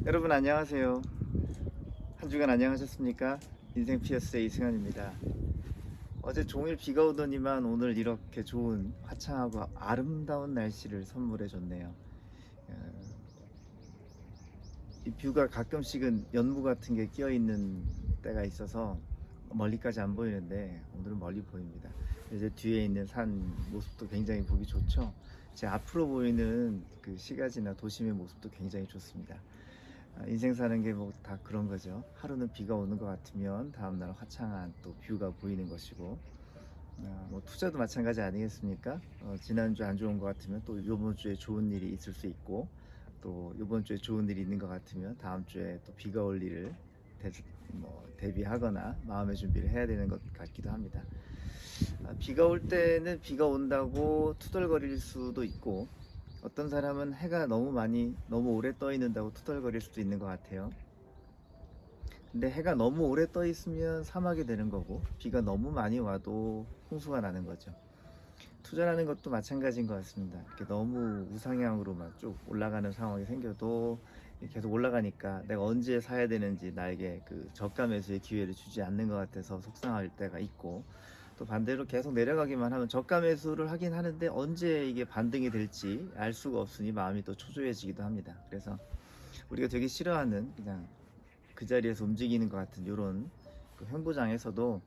여러분 안녕하세요. 한 주간 안녕하셨습니까? 인생 피어스의 이승환입니다. 어제 종일 비가 오더니만 오늘 이렇게 좋은 화창하고 아름다운 날씨를 선물해 줬네요. 이 뷰가 가끔씩은 연무 같은 게 끼어 있는 때가 있어서 멀리까지 안 보이는데 오늘은 멀리 보입니다. 이제 뒤에 있는 산 모습도 굉장히 보기 좋죠. 제 앞으로 보이는 그 시가지나 도심의 모습도 굉장히 좋습니다. 인생 사는 게 뭐 다 그런 거죠. 하루는 비가 오는 것 같으면 다음날 화창한 또 뷰가 보이는 것이고, 뭐 투자도 마찬가지 아니겠습니까? 지난주 안 좋은 것 같으면 또 이번 주에 좋은 일이 있을 수 있고, 또 이번 주에 좋은 일이 있는 것 같으면 다음 주에 또 비가 올 일을 대비하거나 마음의 준비를 해야 되는 것 같기도 합니다. 비가 올 때는 비가 온다고 투덜거릴 수도 있고, 어떤 사람은 해가 너무 오래 떠 있는다고 투덜거릴 수도 있는 것 같아요. 근데 해가 너무 오래 떠 있으면 사막이 되는 거고, 비가 너무 많이 와도 홍수가 나는 거죠. 투자라는 것도 마찬가지인 것 같습니다. 이렇게 너무 우상향으로만 쭉 올라가는 상황이 생겨도 계속 올라가니까 내가 언제 사야 되는지 나에게 그 저가 매수의 기회를 주지 않는 것 같아서 속상할 때가 있고, 또 반대로 계속 내려가기만 하면 저가 매수를 하긴 하는데 언제 이게 반등이 될지 알 수가 없으니 마음이 또 초조해지기도 합니다. 그래서 우리가 되게 싫어하는 그냥 그 자리에서 움직이는 것 같은 이런 그 현보장에서도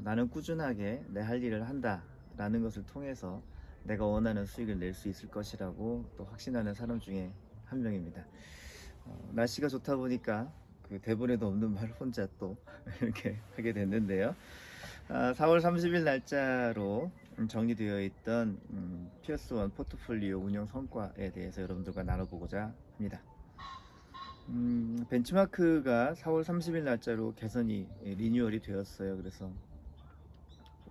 나는 꾸준하게 내 할 일을 한다 라는 것을 통해서 내가 원하는 수익을 낼 수 있을 것이라고 또 확신하는 사람 중에 한 명입니다. 날씨가 좋다 보니까 그 대본에도 없는 말 혼자 또 이렇게 하게 됐는데요. 4월 30일 날짜로 정리되어 있던 피어스원 포트폴리오 운영 성과에 대해서 여러분들과 나눠보고자 합니다. 벤치마크가 4월 30일 날짜로 개선이 리뉴얼이 되었어요. 그래서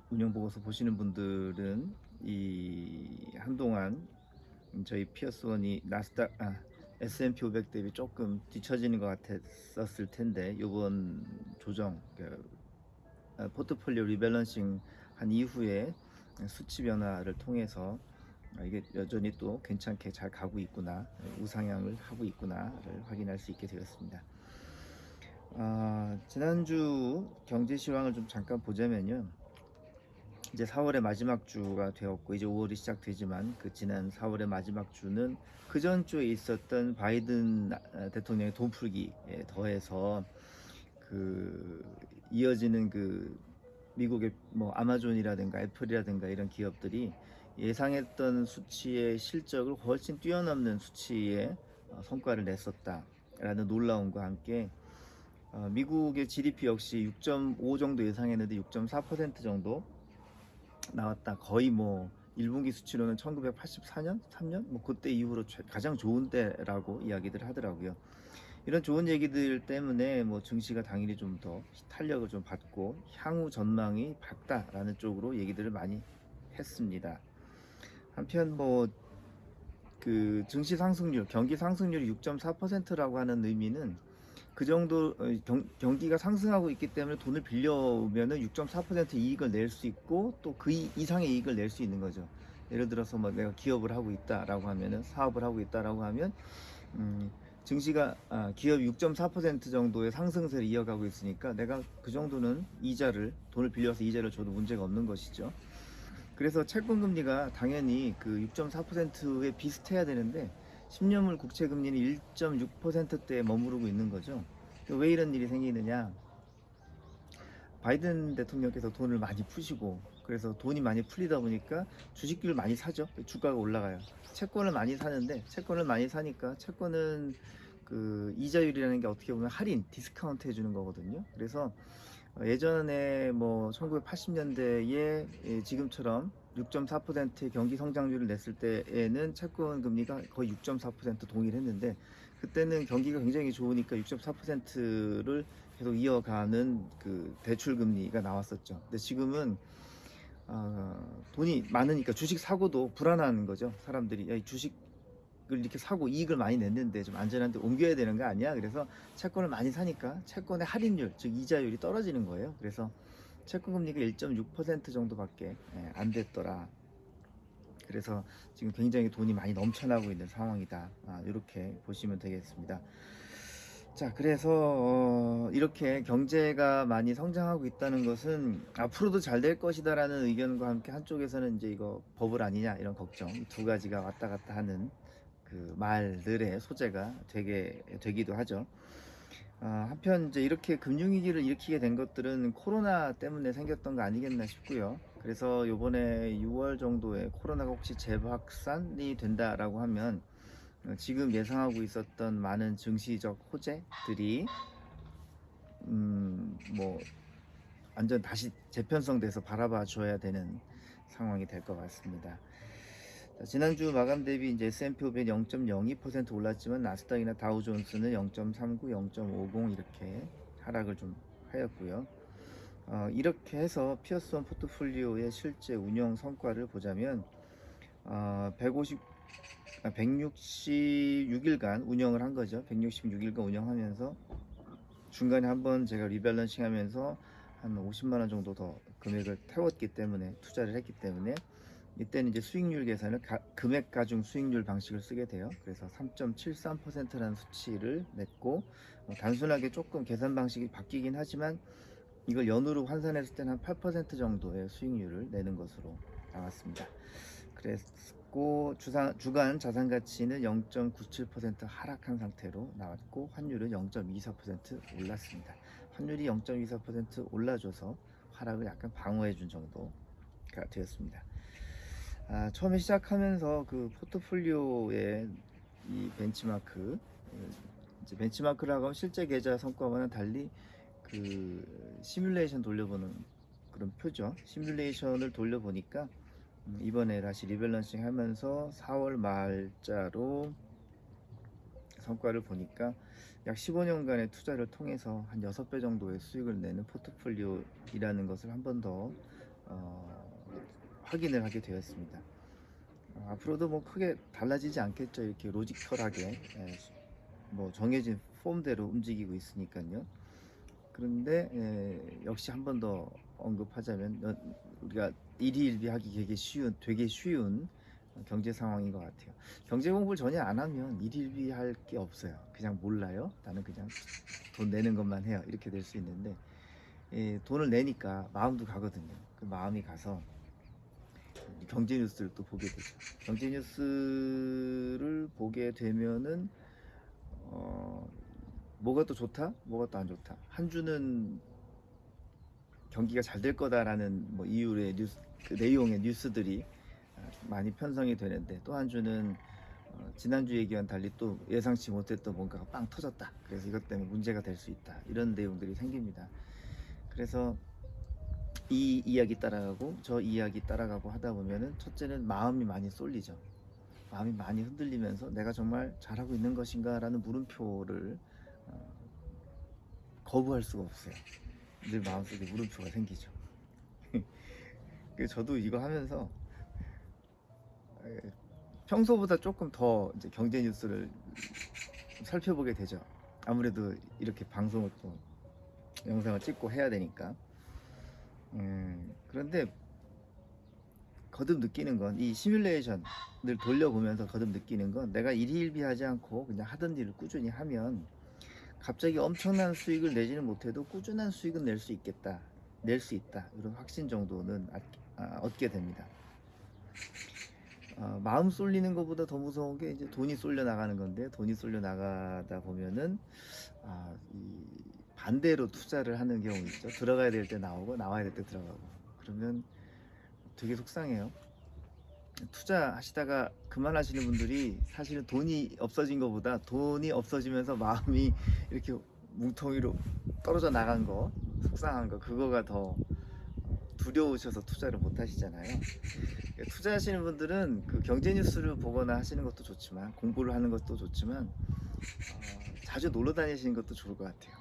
운영보고서 보시는 분들은 이 한동안 저희 피어스원이 S&P 500 대비 조금 뒤처지는 것 같았을 텐데 이번 조정 포트폴리오 리밸런싱 한 이후에 수치 변화를 통해서 이게 여전히 또 괜찮게 잘 가고 있구나, 우상향을 하고 있구나를 확인할 수 있게 되었습니다. 지난주 경제 실황을 좀 잠깐 보자면요. 이제 4월의 마지막 주가 되었고 이제 5월이 시작되지만 그 지난 4월의 마지막 주는 그 전 주에 있었던 바이든 대통령의 돈 풀기에 더해서 그 이어지는 그 미국의 뭐 아마존이라든가 애플이라든가 이런 기업들이 예상했던 수치의 실적을 훨씬 뛰어넘는 수치의 성과를 냈었다라는 놀라움과 함께 미국의 GDP 역시 6.5 정도 예상했는데 6.4% 정도 나왔다. 거의 뭐 1분기 수치로는 1984년, 3년 뭐 그때 이후로 가장 좋은 때라고 이야기들 하더라고요. 이런 좋은 얘기들 때문에 뭐 증시가 당연히 좀 더 탄력을 좀 받고 향후 전망이 밝다라는 쪽으로 얘기들을 많이 했습니다. 한편 뭐 그 증시 상승률, 경기 상승률이 6.4%라고 하는 의미는 그 정도 경기가 상승하고 있기 때문에 돈을 빌려오면은 6.4% 이익을 낼 수 있고 또 그 이상의 이익을 낼 수 있는 거죠. 예를 들어서 뭐 내가 기업을 하고 있다라고 하면은 사업을 하고 있다라고 하면 증시가 기업이 6.4% 정도의 상승세를 이어가고 있으니까 내가 그 정도는 돈을 빌려서 이자를 줘도 문제가 없는 것이죠. 그래서 채권 금리가 당연히 그 6.4%에 비슷해야 되는데 10년물 국채 금리는 1.6%대에 머무르고 있는 거죠. 왜 이런 일이 생기느냐? 바이든 대통령께서 돈을 많이 푸시고 그래서 돈이 많이 풀리다 보니까 주식들을 많이 사죠. 주가가 올라가요. 채권을 많이 사는데 채권을 많이 사니까 채권은 그 이자율이라는 게 어떻게 보면 할인, 디스카운트 해주는 거거든요. 그래서 예전에 뭐 1980년대에 지금처럼 6.4%의 경기 성장률을 냈을 때에는 채권 금리가 거의 6.4% 동일했는데 그때는 경기가 굉장히 좋으니까 6.4%를 계속 이어가는 그 대출 금리가 나왔었죠. 근데 지금은 돈이 많으니까 주식 사고도 불안한 거죠. 사람들이 야, 주식을 이렇게 사고 이익을 많이 냈는데 좀 안전한데 옮겨야 되는 거 아니야? 그래서 채권을 많이 사니까 채권의 할인율, 즉 이자율이 떨어지는 거예요. 그래서 채권 금리가 1.6% 정도밖에 안 됐더라. 그래서 지금 굉장히 돈이 많이 넘쳐나고 있는 상황이다. 이렇게 보시면 되겠습니다. 자, 그래서 이렇게 경제가 많이 성장하고 있다는 것은 앞으로도 잘 될 것이다라는 의견과 함께 한쪽에서는 이제 이거 버블 아니냐 이런 걱정, 이 두 가지가 왔다 갔다 하는 그 말들의 소재가 되기도 하죠. 한편 이제 이렇게 금융위기를 일으키게 된 것들은 코로나 때문에 생겼던 거 아니겠나 싶고요. 그래서 요번에 6월 정도에 코로나가 혹시 재확산이 된다라고 하면 지금 예상하고 있었던 많은 증시적 호재들이 뭐 완전 다시 재편성돼서 바라봐 줘야 되는 상황이 될 것 같습니다. 자, 지난주 마감 대비 이제 S&P 500 0.02% 올랐지만 나스닥이나 다우존스는 0.39, 0.50 이렇게 하락을 좀 하였고요. 이렇게 해서 피어스원 포트폴리오의 실제 운영 성과를 보자면 166일간 운영을 한 거죠. 166일간 운영하면서 중간에 한번 제가 리밸런싱 하면서 한 50만 원 정도 더 금액을 태웠기 때문에, 투자를 했기 때문에 이때는 이제 수익률 계산을 금액 가중 수익률 방식을 쓰게 돼요. 그래서 3.73%라는 수치를 냈고, 단순하게 조금 계산 방식이 바뀌긴 하지만 이걸 연으로 환산했을 때는 한 8% 정도의 수익률을 내는 것으로 나왔습니다. 그랬고 주간 자산 가치는 0.97% 하락한 상태로 나왔고, 환율은 0.24% 올랐습니다. 환율이 0.24% 올라줘서 하락을 약간 방어해 준 정도가 되었습니다. 처음에 시작하면서 그 포트폴리오의 이 벤치마크, 이제 벤치마크라고 하면 실제 계좌 성과와는 달리 그 시뮬레이션 돌려보는 그런 표죠. 시뮬레이션을 돌려보니까 이번에 다시 리밸런싱 하면서 4월 말자로 성과를 보니까 약 15년간의 투자를 통해서 한 6배 정도의 수익을 내는 포트폴리오이라는 것을 한 번 더 확인을 하게 되었습니다. 앞으로도 뭐 크게 달라지지 않겠죠. 이렇게 로지컬하게 뭐 정해진 폼대로 움직이고 있으니까요. 그런데 역시 한 번 더 언급하자면 우리가 일희일비하기 되게 쉬운 경제 상황인 것 같아요. 경제 공부를 전혀 안 하면 일희일비할 게 없어요. 그냥 몰라요. 나는 그냥 돈 내는 것만 해요. 이렇게 될 수 있는데, 돈을 내니까 마음도 가거든요. 그 마음이 가서 경제 뉴스를 또 보게 되죠. 경제 뉴스를 보게 되면은 뭐가 또 좋다, 뭐가 또 안 좋다. 한 주는 경기가 잘 될 거다라는 뭐 이유의 그 내용의 뉴스들이 많이 편성이 되는데, 또 한 주는 지난주 얘기와는 달리 또 예상치 못했던 뭔가가 빵 터졌다. 그래서 이것 때문에 문제가 될 수 있다. 이런 내용들이 생깁니다. 그래서 이 이야기 따라가고 저 이야기 따라가고 하다 보면은 첫째는 마음이 많이 쏠리죠. 마음이 많이 흔들리면서 내가 정말 잘하고 있는 것인가 라는 물음표를 거부할 수가 없어요. 늘 마음속에 물음표가 생기죠. 저도 이거 하면서 평소보다 조금 더 이제 경제 뉴스를 살펴보게 되죠. 아무래도 이렇게 방송을 또 영상을 찍고 해야 되니까. 그런데 거듭 느끼는 건, 이 시뮬레이션을 돌려보면서 거듭 느끼는 건, 내가 일희일비하지 않고 그냥 하던 일을 꾸준히 하면 갑자기 엄청난 수익을 내지는 못해도 꾸준한 수익은 낼 수 있다 이런 확신 정도는 얻게 됩니다. 마음 쏠리는 것보다 더 무서운 게 이제 돈이 쏠려 나가는 건데, 돈이 쏠려 나가다 보면은 이 반대로 투자를 하는 경우 있죠. 들어가야 될 때 나오고 나와야 될 때 들어가고. 그러면 되게 속상해요. 투자하시다가 그만하시는 분들이 사실은 돈이 없어진 것보다 돈이 없어지면서 마음이 이렇게 뭉텅이로 떨어져 나간 거, 속상한 거, 그거가 더 두려우셔서 투자를 못 하시잖아요. 투자하시는 분들은 그 경제 뉴스를 보거나 하시는 것도 좋지만, 공부를 하는 것도 좋지만, 자주 놀러 다니시는 것도 좋을 것 같아요.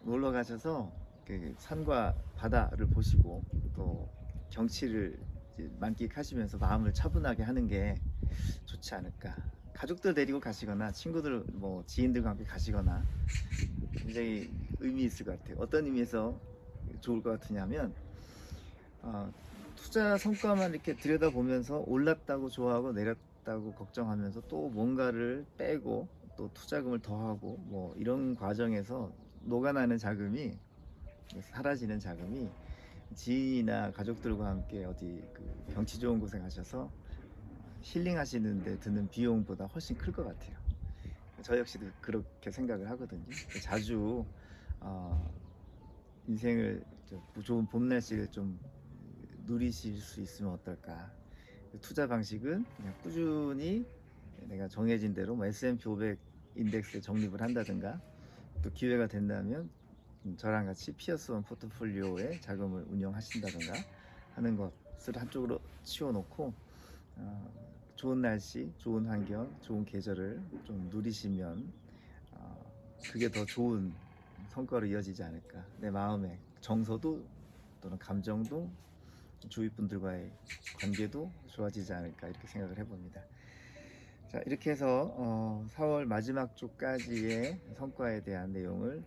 놀러 가셔서 그 산과 바다를 보시고 또 경치를 만끽하시면서 마음을 차분하게 하는 게 좋지 않을까. 가족들 데리고 가시거나 친구들 뭐 지인들과 함께 가시거나 굉장히 의미 있을 것 같아요. 어떤 의미에서 좋을 것 같으냐면, 투자 성과만 이렇게 들여다보면서 올랐다고 좋아하고 내렸다고 걱정하면서 또 뭔가를 빼고 또 투자금을 더하고 뭐 이런 과정에서 녹아나는 자금이, 사라지는 자금이 지인이나 가족들과 함께 어디 그 경치 좋은 곳에 가셔서 힐링하시는 데 드는 비용보다 훨씬 클 것 같아요. 저 역시도 그렇게 생각을 하거든요. 자주 인생을 좋은 봄 날씨를 좀 누리실 수 있으면 어떨까. 투자 방식은 그냥 꾸준히 내가 정해진 대로 뭐 S&P 500 인덱스에 적립을 한다든가, 또 기회가 된다면 저랑 같이 피어스원 포트폴리오에 자금을 운영하신다든가 하는 것을 한쪽으로 치워놓고 좋은 날씨, 좋은 환경, 좋은 계절을 좀 누리시면 그게 더 좋은 성과로 이어지지 않을까. 내 마음의 정서도 또는 감정도 주위 분들과의 관계도 좋아지지 않을까, 이렇게 생각을 해봅니다. 자, 이렇게 해서 4월 마지막 주까지의 성과에 대한 내용을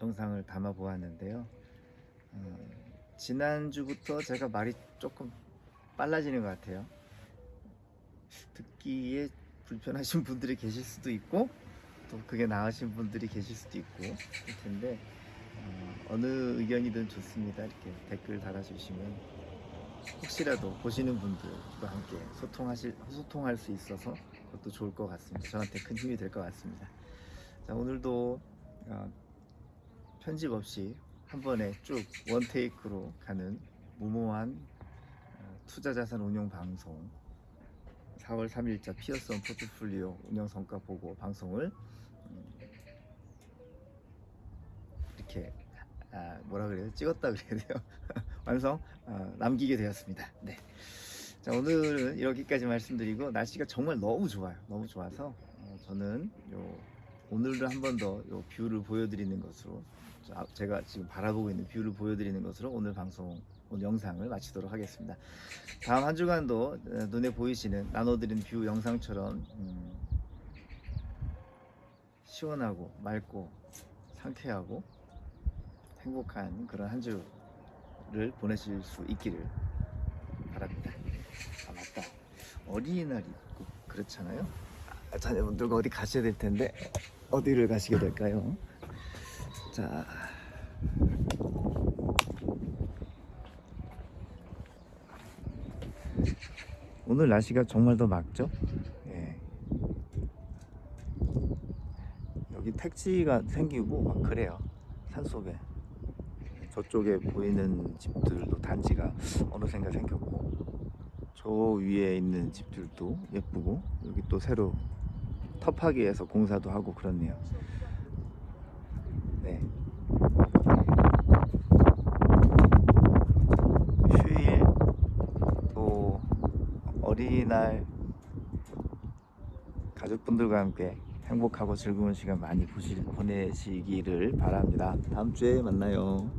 영상을 담아 보았는데요. 지난주부터 제가 말이 조금 빨라지는 것 같아요. 듣기에 불편하신 분들이 계실 수도 있고, 또 그게 나으신 분들이 계실 수도 있고 할 텐데, 어느 의견이든 좋습니다. 이렇게 댓글 달아주시면 혹시라도 보시는 분들과 함께 소통할 수 있어서 그것도 좋을 것 같습니다. 저한테 큰 힘이 될 것 같습니다. 자, 오늘도 편집 없이 한 번에 쭉 원테이크로 가는 무모한 투자자산 운용 방송, 4월 3일자 피어스원 포트폴리오 운영 성과 보고 방송을 이렇게 뭐라 그래요? 찍었다 그래야 돼요. 완성 남기게 되었습니다. 네. 자, 오늘은 여기까지 말씀드리고, 날씨가 정말 너무 좋아요. 너무 좋아서 저는 오늘은 한 번 더 뷰를 보여드리는 것으로, 제가 지금 바라보고 있는 뷰를 보여드리는 것으로 오늘 영상을 마치도록 하겠습니다. 다음 한 주간도 눈에 보이시는 나눠드린 뷰 영상처럼 시원하고 맑고 상쾌하고 행복한 그런 한 주를 보내실 수 있기를 바랍니다. 맞다, 어린이날이 있고 그렇잖아요. 자녀분들과 어디 가셔야 될 텐데 어디를 가시게 될까요? 자, 오늘 날씨가 정말 더 맑죠? 예. 여기 택지가 생기고 막 그래요. 산속에 저쪽에 보이는 집들도 단지가 어느샌가 생겼고, 저 위에 있는 집들도 예쁘고, 여기 또 새로 터파기에서 공사도 하고 그렇네요. 네. 휴일 또 어린이날 가족분들과 함께 행복하고 즐거운 시간 많이 보내시기를 바랍니다. 다음 주에 만나요.